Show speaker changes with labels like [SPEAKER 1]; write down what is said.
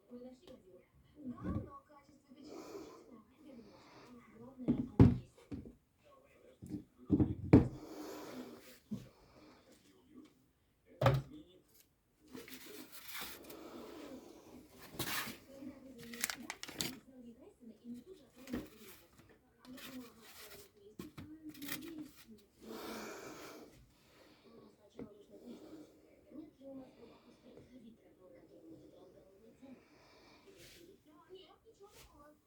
[SPEAKER 1] Да, но качество печенья ужасное. Главное, оно есть. Когда ты звонишь сюда, написал ей Тайсона и мне тут же отправил перевод. А я думала, мы отправим их вместе. Надеюсь, нет, не понравится. Сначала нужно выяснить, нет ли у нас дома пустых кредиторов, которым будет он должен сумму. Нет, ничего такого.